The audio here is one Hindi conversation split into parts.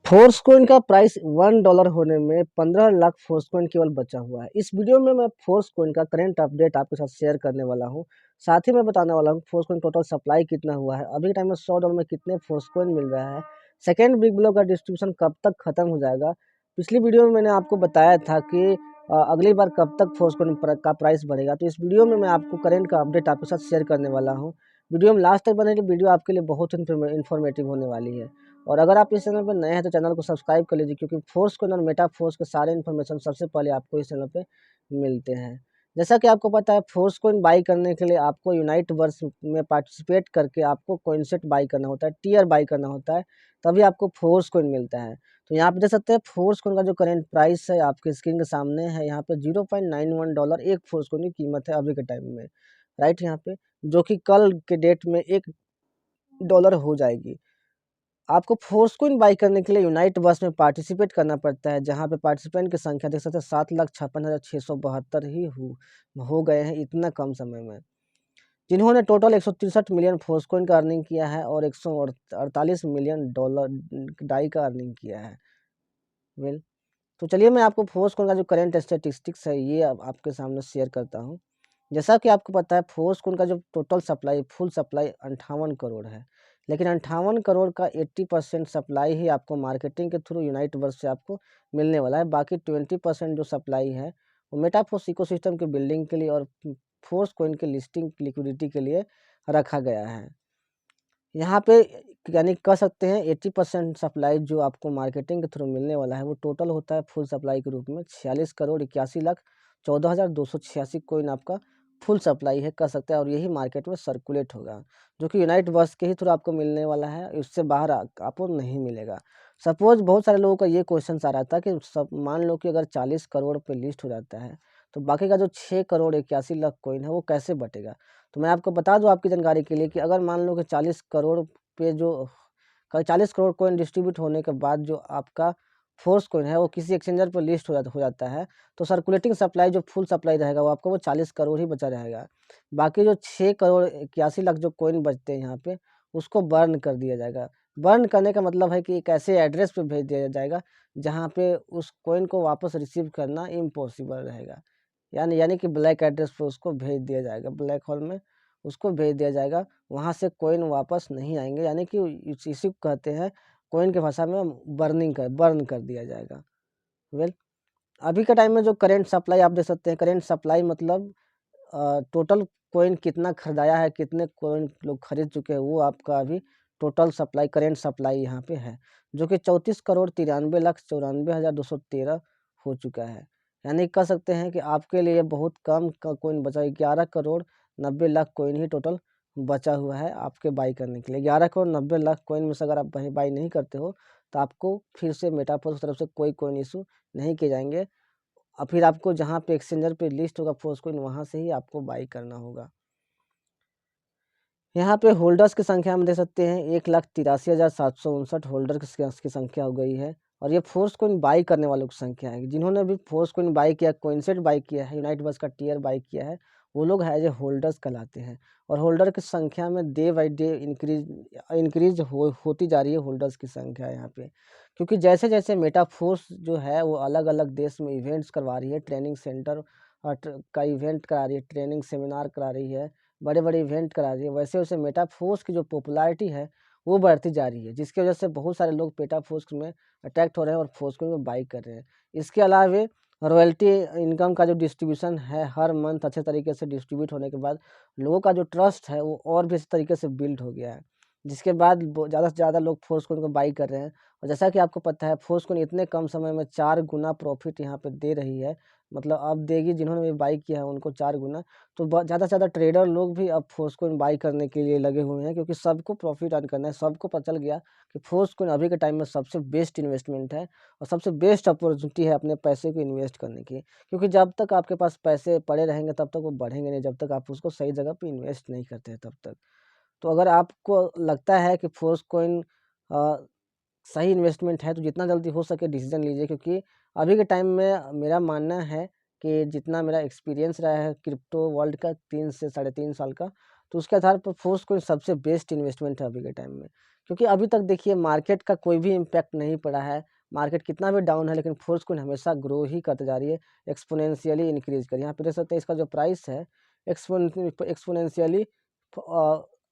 फोर्स कॉइन का प्राइस $1 होने में 15 लाख फोर्स कॉइन केवल बचा हुआ है। इस वीडियो में मैं फोर्स कॉइन का करंट अपडेट आपके साथ शेयर करने वाला हूं। साथ ही मैं बताने वाला हूं फोर्स कॉइन टोटल सप्लाई कितना हुआ है, अभी के टाइम में $100 में कितने फोर्स कॉइन मिल रहा है, सेकेंड बिग ब्लॉक का डिस्ट्रीब्यूशन कब तक खत्म हो जाएगा। पिछली वीडियो में मैंने आपको बताया था कि अगली बार कब तक फोर्स कॉइन का प्राइस बढ़ेगा। तो इस वीडियो में मैं आपको करंट का अपडेट आपके साथ शेयर करने वाला हूँ। वीडियो में लास्ट तक बने, वीडियो आपके लिए बहुत इन्फॉर्मेटिव होने वाली है। और अगर आप इस चैनल पर नए हैं तो चैनल को सब्सक्राइब कर लीजिए, क्योंकि फोर्स कॉइन और मेटा फोर्स के सारे इन्फॉर्मेशन सबसे पहले आपको इस चैनल पे मिलते हैं। जैसा कि आपको पता है, फोर्स कॉइन बाई करने के लिए आपको यूनाइट वर्स में पार्टिसिपेट करके आपको कॉइन सेट बाई करना होता है, टीयर बाई करना होता है, तभी आपको फोर्स कॉइन मिलता है। तो यहाँ पे देख सकते हैं फोर्स कॉइन का जो करंट प्राइस है आपके स्क्रीन के सामने है। यहाँ पे $0.91 एक फोर्स कॉइन की कीमत है अभी के टाइम में, राइट। यहाँ पे जो कि कल के डेट में $1 हो जाएगी। आपको फोर्स कॉइन बाई करने के लिए यूनाइट बस में पार्टिसिपेट करना पड़ता है, जहां पे पार्टिसिपेंट की संख्या देख सकते हैं 7,56,672 ही हो गए हैं इतना कम समय में, जिन्होंने टोटल 163 मिलियन फोर्स कॉइन का अर्निंग किया है और $148 मिलियन डाई का अर्निंग किया है। वेल, तो चलिए मैं आपको फोर्स कॉइन का जो करंट स्टेटिस्टिक्स है ये आपके सामने शेयर करता हूँ। जैसा कि आपको पता है फोर्स कॉइन का जो total supply, full supply 58 crore है, लेकिन 58 करोड़ का 80% सप्लाई ही आपको मार्केटिंग के थ्रू यूनाइट वर्स से आपको मिलने वाला है। बाकी 20% जो सप्लाई है वो मेटाफोर्स इकोसिस्टम की बिल्डिंग के लिए और फोर्स कॉइन के लिस्टिंग लिक्विडिटी के लिए रखा गया है। यहाँ पे यानी कह सकते हैं 80% सप्लाई जो आपको मार्केटिंग के थ्रू मिलने वाला है वो टोटल होता है फुल सप्लाई के रूप में 46,81,14,286 कॉइन आपका फुल सप्लाई है, कह सकते हैं। और यही मार्केट में सर्कुलेट होगा, जो कि यूनाइट वर्स के ही थ्रू आपको मिलने वाला है, उससे बाहर आपको नहीं मिलेगा। सपोज बहुत सारे लोगों का ये क्वेश्चन आ रहा था कि सब मान लो कि अगर 40 करोड़ पे लिस्ट हो जाता है तो बाकी का जो 6,81,00,000 कॉइन है वो कैसे बटेगा। तो मैं आपको बता दूं आपकी जानकारी के लिए कि अगर मान लो कि 40 करोड़ पे जो 40 करोड़ कॉइन डिस्ट्रीब्यूट होने के बाद जो आपका फोर्स कॉइन है वो किसी एक्सचेंजर पर लिस्ट हो जाता है, तो सर्कुलेटिंग सप्लाई जो फुल सप्लाई रहेगा वो आपको वो 40 करोड़ ही बचा रहेगा। बाकी जो 6,81,00,000 जो कॉइन बचते हैं यहाँ पे उसको बर्न कर दिया जाएगा। बर्न करने का मतलब है कि एक ऐसे एड्रेस पे भेज दिया जाएगा जहाँ पे उस कॉइन को वापस रिसीव करना इम्पॉसिबल रहेगा। यानी कि ब्लैक एड्रेस पे उसको भेज दिया जाएगा, ब्लैक होल में उसको भेज दिया जाएगा। वहाँ से कॉइन वापस नहीं आएंगे, यानी कि इसी को कहते हैं कॉइन की भाषा में बर्न कर दिया जाएगा। वेल, अभी के टाइम में जो करंट सप्लाई आप देख सकते हैं, करंट सप्लाई मतलब टोटल कॉइन कितना खरीदाया है, कितने कॉइन लोग खरीद चुके हैं, वो आपका अभी टोटल सप्लाई, करंट सप्लाई यहाँ पे है, जो कि 34,93,94,213 हो चुका है। यानी कह सकते हैं कि आपके लिए बहुत कम का कॉइन बचा, 11,90,00,000 कॉइन ही टोटल बचा हुआ है आपके बाई करने के लिए। 11,90,00,000 कॉइन में से अगर आप बाई नहीं करते हो तो आपको फिर से मेटाफोर्स की तरफ से कोई कॉइन इशू नहीं किए जाएंगे, और फिर आपको जहाँ पे एक्सचेंजर पे लिस्ट होगा फोर्स कॉइन वहाँ से ही आपको बाई करना होगा। यहाँ पे होल्डर्स की संख्या हम देख सकते हैं 1,83,759 होल्डर की संख्या हो गई है, और ये फोर्स कॉइन बाई करने वालों की संख्या है। जिन्होंने भी फोर्स कॉइन बाई किया, कॉइनसेट बाई किया है, यूनाइट वर्स का टीयर बाई किया है, वो लोग एज ए होल्डर्स कहलाते हैं। और होल्डर की संख्या में डे बाई डे इंक्रीज होती जा रही है होल्डर्स की संख्या यहाँ पे, क्योंकि जैसे जैसे मेटाफोर्स जो है वो अलग अलग देश में इवेंट्स करवा रही है, ट्रेनिंग सेंटर का इवेंट करा रही है, ट्रेनिंग सेमिनार करा रही है, बड़े बड़े इवेंट करा रही है, वैसे वैसे मेटाफोर्स की जो पॉपुलैरिटी है वो बढ़ती जा रही है, जिसकी वजह से बहुत सारे लोग मेटाफोर्स में अट्रैक्ट हो रहे हैं और फोर्स में बाई कर रहे हैं। इसके अलावा रॉयल्टी इनकम का जो डिस्ट्रीब्यूशन है हर मंथ अच्छे तरीके से डिस्ट्रीब्यूट होने के बाद लोगों का जो ट्रस्ट है वो और भी अच्छे तरीके से बिल्ड हो गया है, जिसके बाद ज़्यादा से ज़्यादा लोग फोर्स को बाई कर रहे हैं। और जैसा कि आपको पता है फोर्स को इतने कम समय में 4 गुना प्रॉफिट यहाँ पे दे रही है, मतलब अब देगी, जिन्होंने भी बाई किया है उनको 4 गुना। तो ज़्यादा से ज़्यादा ट्रेडर लोग भी अब फोर्स कॉइन बाई करने के लिए लगे हुए हैं, क्योंकि सबको प्रॉफिट अर्न करना है। सबको पता चल गया कि फोर्स कॉइन अभी के टाइम में सबसे बेस्ट इन्वेस्टमेंट है और सबसे बेस्ट अपॉर्चुनिटी है अपने पैसे को इन्वेस्ट करने की, क्योंकि जब तक आपके पास पैसे पड़े रहेंगे तब तक वो बढ़ेंगे नहीं, जब तक आप उसको सही जगह पे इन्वेस्ट नहीं करते हैं तब तक। तो अगर आपको लगता है कि फोर्स कॉइन सही इन्वेस्टमेंट है तो जितना जल्दी हो सके डिसीजन लीजिए, क्योंकि अभी के टाइम में मेरा मानना है कि जितना मेरा एक्सपीरियंस रहा है क्रिप्टो वर्ल्ड का 3 से 3.5 साल का, तो उसके आधार पर फोर्स कोइन सबसे बेस्ट इन्वेस्टमेंट है अभी के टाइम में। क्योंकि अभी तक देखिए मार्केट का कोई भी इम्पैक्ट नहीं पड़ा है, मार्केट कितना भी डाउन है लेकिन फोर्स कोइन हमेशा ग्रो ही करते जा रही है, एक्सपोनेंशियली इंक्रीज कर। यहाँ पे देख सकते हैं इसका जो प्राइस है एक्सपोनेंशियली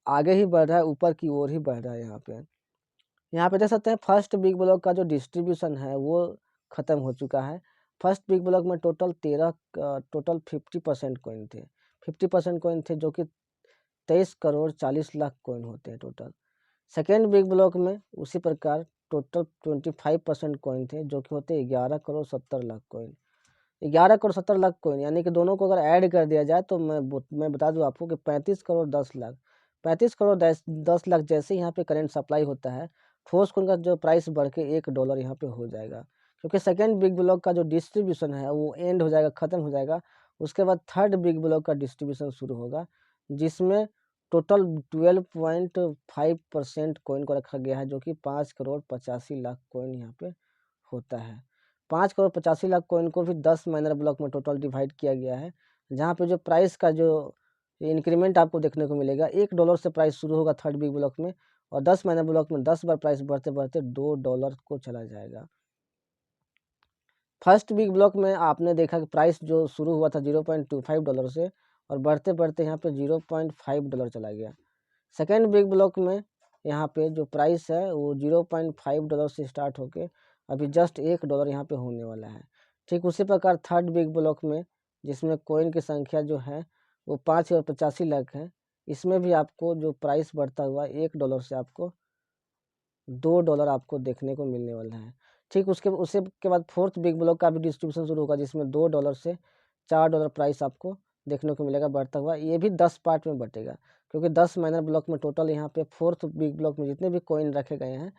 आगे ही बढ़ रहा है, ऊपर की ओर ही बढ़ रहा है। यहाँ पे देख सकते हैं फर्स्ट बिग ब्लॉक का जो डिस्ट्रीब्यूशन है वो ख़त्म हो चुका है। फर्स्ट बिग ब्लॉक में टोटल 50% कॉइन थे, 50% कॉइन थे जो कि 23 करोड़ 40 लाख कॉइन होते हैं टोटल। सेकेंड बिग ब्लॉक में उसी प्रकार टोटल 25% कॉइन थे जो कि होते हैं 11 करोड़ 70 लाख कॉइन। 11 करोड़ 70 लाख कॉइन यानी कि दोनों को अगर ऐड कर दिया जाए तो मैं बता दूं आपको कि 35 करोड़ 10 लाख, 35 करोड़ 10 लाख जैसे यहाँ पे करंट सप्लाई होता है, फोर्स कोइन का जो प्राइस बढ़ के $1 यहाँ पे हो जाएगा। क्योंकि सेकेंड बिग ब्लॉक का जो डिस्ट्रीब्यूशन है वो एंड हो जाएगा, ख़त्म हो जाएगा। उसके बाद थर्ड बिग ब्लॉक का डिस्ट्रीब्यूशन शुरू होगा, जिसमें टोटल 12.5% कॉइन को रखा गया है जो कि 5 करोड़ 85 लाख कॉइन यहाँ पे होता है। 5 करोड़ 85 लाख कॉइन को भी 10 माइनर ब्लॉक में टोटल डिवाइड किया गया है, जहाँ पे जो प्राइस का जो इंक्रीमेंट आपको देखने को मिलेगा, $1 से प्राइस शुरू होगा थर्ड बिग ब्लॉक में, और 10 माइनर ब्लॉक में 10 बार प्राइस बढ़ते बढ़ते $2 को चला जाएगा। फर्स्ट बिग ब्लॉक में आपने देखा कि प्राइस जो शुरू हुआ था $0.25 से और बढ़ते बढ़ते यहाँ पे $0.5 चला गया। सेकेंड बिग ब्लॉक में यहाँ पे जो प्राइस है वो $0.5 से स्टार्ट होके अभी जस्ट $1 यहाँ पे होने वाला है। ठीक उसी प्रकार थर्ड बिग ब्लॉक में, जिसमें कॉइन की संख्या जो है वो 5 करोड़ 85 लाख है, इसमें भी आपको जो प्राइस बढ़ता हुआ $1 से आपको $2 आपको देखने को मिलने वाला है। ठीक उसके के बाद फोर्थ बिग ब्लॉक का भी डिस्ट्रीब्यूशन शुरू होगा, जिसमें $2 से $4 प्राइस आपको देखने को मिलेगा बढ़ता हुआ। ये भी 10 पार्ट में बटेगा, क्योंकि 10 माइनर ब्लॉक में टोटल यहाँ पे फोर्थ बिग ब्लॉक में जितने भी कॉइन रखे गए हैं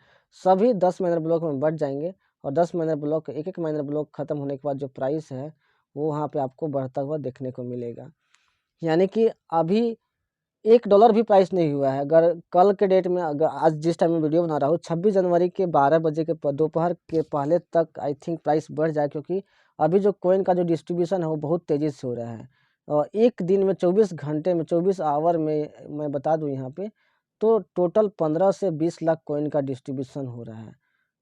सभी 10 माइनर ब्लॉक में बढ़ जाएंगे, और 10 माइनर ब्लॉक एक माइनर ब्लॉक खत्म होने के बाद जो प्राइस है वो वहाँ पे आपको बढ़ता हुआ देखने को मिलेगा। यानी कि अभी $1 भी प्राइस नहीं हुआ है। अगर कल के डेट में, अगर आज जिस टाइम में वीडियो बना रहा हूँ 26 जनवरी के 12 बजे के दोपहर के पहले तक आई थिंक प्राइस बढ़ जाए, क्योंकि अभी जो कॉइन का जो डिस्ट्रीब्यूशन है वो बहुत तेज़ी से हो रहा है। और एक दिन में 24 घंटे में 24 आवर में मैं बता दूं यहाँ पे तो टोटल 15 से 20 लाख कॉइन का डिस्ट्रीब्यूशन हो रहा है।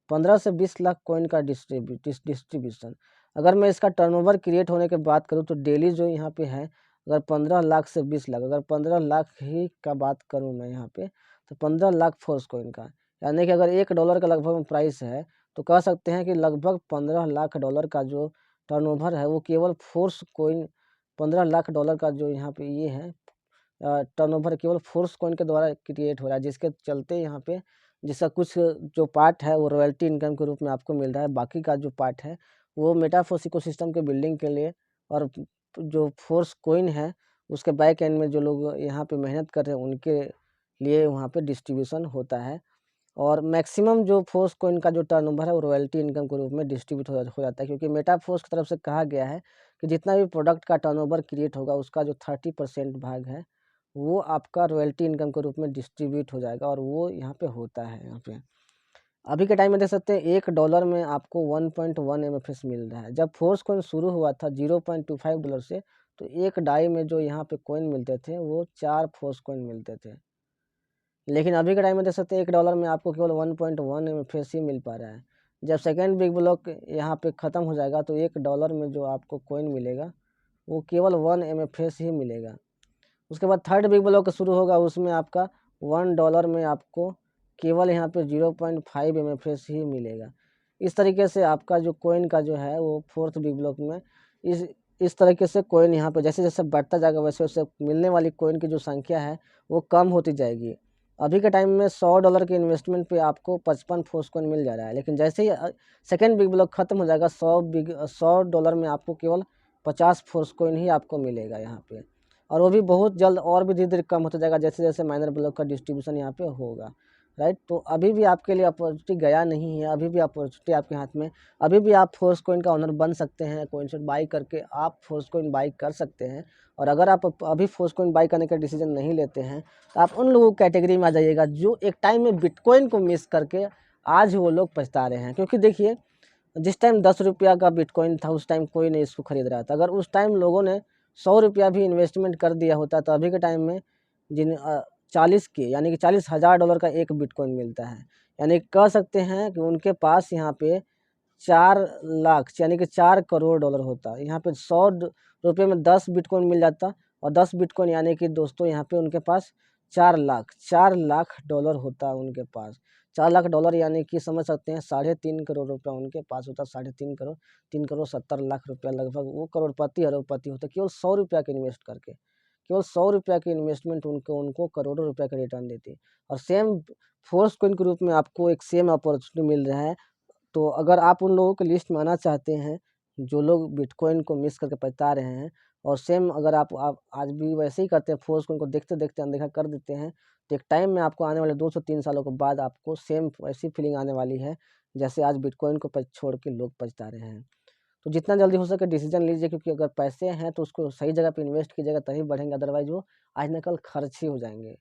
15 से 20 लाख कॉइन का डिस्ट्रीब्यूशन। अगर मैं इसका टर्नओवर क्रिएट होने की बात करूँ तो डेली जो यहाँ पे है, अगर 15 लाख से 20 लाख, अगर 15 लाख ही का बात करूँ मैं यहाँ पे, तो 15 लाख फोर्स कॉइन का, यानी कि अगर $1 का लगभग प्राइस है तो कह सकते हैं कि लगभग $15 लाख का जो टर्नओवर है वो केवल फोर्स कॉइन, $15 लाख का जो यहाँ पे ये है टर्नओवर केवल फोर्स कॉइन के द्वारा क्रिएट हो रहा है, जिसके चलते यहाँ पे जिसका कुछ जो पार्ट है वो रॉयल्टी इनकम के रूप में आपको मिल रहा है, बाकी का जो पार्ट है वो मेटाफोर्स इकोसिस्टम के बिल्डिंग के लिए, और जो फोर्स कॉइन है उसके बैक एंड में जो लोग यहाँ पे मेहनत कर रहे हैं उनके लिए वहाँ पे डिस्ट्रीब्यूशन होता है। और मैक्सिमम जो फोर्स कॉइन का जो टर्नओवर है वो रॉयल्टी इनकम के रूप में डिस्ट्रीब्यूट हो जाता है, क्योंकि मेटाफोर्स की तरफ से कहा गया है कि जितना भी प्रोडक्ट का टर्नओवर क्रिएट होगा उसका जो 30% भाग है वो आपका रॉयल्टी इनकम के रूप में डिस्ट्रीब्यूट हो जाएगा, और वो यहाँ पे होता है। यहाँ पे अभी के टाइम में देख सकते हैं $1 में आपको 1.1 MFS मिल रहा है। जब फोर्स कॉइन शुरू हुआ था $0.25 से, तो एक डाई में जो यहाँ पे कॉइन मिलते थे वो 4 फोर्स कॉइन मिलते थे, लेकिन अभी के टाइम में देख सकते हैं $1 में आपको केवल 1.1 MFS ही मिल पा रहा है। जब सेकेंड बिग ब्लॉक यहाँ पे ख़त्म हो जाएगा तो $1 में जो आपको कॉइन मिलेगा वो केवल 1 MFS ही मिलेगा। उसके बाद थर्ड बिग ब्लॉक शुरू होगा, उसमें आपका $1 में आपको केवल यहाँ पे 0.5 MFS ही मिलेगा। इस तरीके से आपका जो कॉइन का जो है वो फोर्थ बिग ब्लॉक में इस तरीके से कॉइन यहाँ पे जैसे जैसे बढ़ता जाएगा वैसे वैसे मिलने वाली कॉइन की जो संख्या है वो कम होती जाएगी। अभी के टाइम में $100 के इन्वेस्टमेंट पे आपको 55 फोर्स कॉइन मिल जा रहा है, लेकिन जैसे ही सेकेंड बिग ब्लॉक खत्म हो जाएगा $100 में आपको केवल 50 फोर्स कॉइन ही आपको मिलेगा यहाँ पे, और वो भी बहुत जल्द और भी धीरे धीरे कम होता जाएगा जैसे जैसे माइनर ब्लॉक का डिस्ट्रीब्यूशन यहाँ पे होगा। राइट, तो अभी भी आपके लिए अपॉर्चुनिटी गया नहीं है, अभी भी अपॉर्चुनिटी आपके हाथ में, अभी भी आप फोर्स कॉइन का ऑनर बन सकते हैं। कॉइन से बाई करके आप फोर्स कॉइन बाई कर सकते हैं, और अगर आप अभी फोर्स कॉइन बाई करने का डिसीजन नहीं लेते हैं तो आप उन लोगों कैटेगरी में आ जाइएगा जो एक टाइम में बिटकॉइन को मिस करके आज वो लोग पछता रहे हैं। क्योंकि देखिए जिस टाइम ₹10 का बिटकॉइन था उस टाइम कोई नहीं इसको खरीद रहा था। अगर उस टाइम लोगों ने ₹100 भी इन्वेस्टमेंट कर दिया होता तो अभी के टाइम में जिन 40 के यानी कि $40,000 का एक बिटकॉइन मिलता है। यानी कह सकते हैं कि उनके पास यहाँ पे 4 लाख यानी कि $4 करोड़ होता। यहाँ पे ₹100 में 10 बिटकॉइन मिल जाता और 10 बिटकॉइन यानी कि दोस्तों यहाँ पे उनके पास 4 लाख डॉलर होता उनके पास। $4 लाख यानी कि समझ सकते हैं 3.5 करोड़ रुपया उनके पास होता। 3.5 करोड़, 3,70,00,000 रुपया लगभग वो करोड़पति अरबपति होते केवल ₹100 के इन्वेस्ट करके। केवल ₹100 की इन्वेस्टमेंट उनको करोड़ों रुपए का रिटर्न देती है। और सेम फोर्सकॉइन के रूप में आपको एक सेम अपॉर्चुनिटी मिल रहा है। तो अगर आप उन लोगों की लिस्ट में आना चाहते हैं जो लोग बिटकॉइन को मिस करके पछता रहे हैं, और सेम अगर आप आज भी वैसे ही करते हैं, फोर्सकॉइन को देखते देखते अनदेखा कर देते हैं, तो एक टाइम में आपको आने वाले 2 से 3 सालों के बाद आपको सेम वैसी फीलिंग आने वाली है जैसे आज बिटकॉइन को छोड़ के लोग पछता रहे हैं। तो जितना जल्दी हो सके डिसीजन लीजिए, क्योंकि अगर पैसे हैं तो उसको सही जगह पे इन्वेस्ट कीजिएगा तभी बढ़ेंगे, अदरवाइज वो आज न कल खर्च ही हो जाएंगे,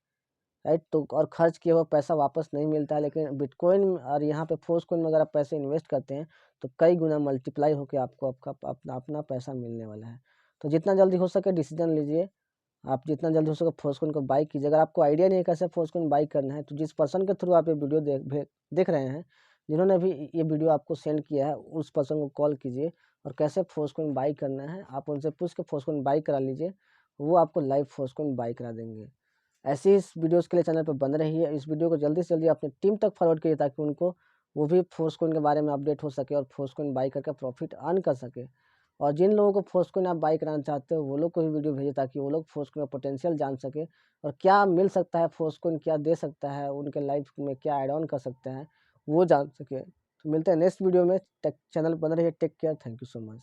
राइट। तो और खर्च किया हुआ पैसा वापस नहीं मिलता है, लेकिन बिटकॉइन और यहाँ पे फोर्सकॉइन में अगर आप पैसे इन्वेस्ट करते हैं तो कई गुना मल्टीप्लाई होकर आपको आपका अपना पैसा मिलने वाला है। तो जितना जल्दी हो सके डिसीजन लीजिए, आप जितना जल्दी हो सके फोर्सकॉइन को बाई कीजिए। अगर आपको आइडिया नहीं है कैसे फोर्सकॉइन बाई करना है, तो जिस पर्सन के थ्रू आप ये वीडियो देख रहे हैं, जिन्होंने भी ये वीडियो आपको सेंड किया है, उस पर्सन को कॉल कीजिए और कैसे फोर्सकॉइन बाई करना है आप उनसे पूछ के फोर्सकॉइन बाई करा लीजिए। वो आपको लाइव फोर्सकॉइन बाई करा देंगे। ऐसे ही इस वीडियोज़ के लिए चैनल पर बने रहिए। इस वीडियो को जल्दी से जल्दी अपनी टीम तक फॉरवर्ड कीजिए ताकि उनको वो भी फोर्सकॉइन के बारे में अपडेट हो सके और फोर्सकॉइन बाई करके प्रॉफिट अर्न कर सके। और जिन लोगों को फोर्सकॉइन आप बाई कराना चाहते हो वो लोग को भी वीडियो भेजिए ताकि वो लोग फोर्सकॉइन का पोटेंशियल जान सके और क्या मिल सकता है, फोर्सकॉइन क्या दे सकता है, उनके लाइफ में क्या ऐड ऑन कर सकते हैं वो जान सके। तो मिलते हैं नेक्स्ट वीडियो में। टेक चैनल बने रहिए। Take care. Thank you so much.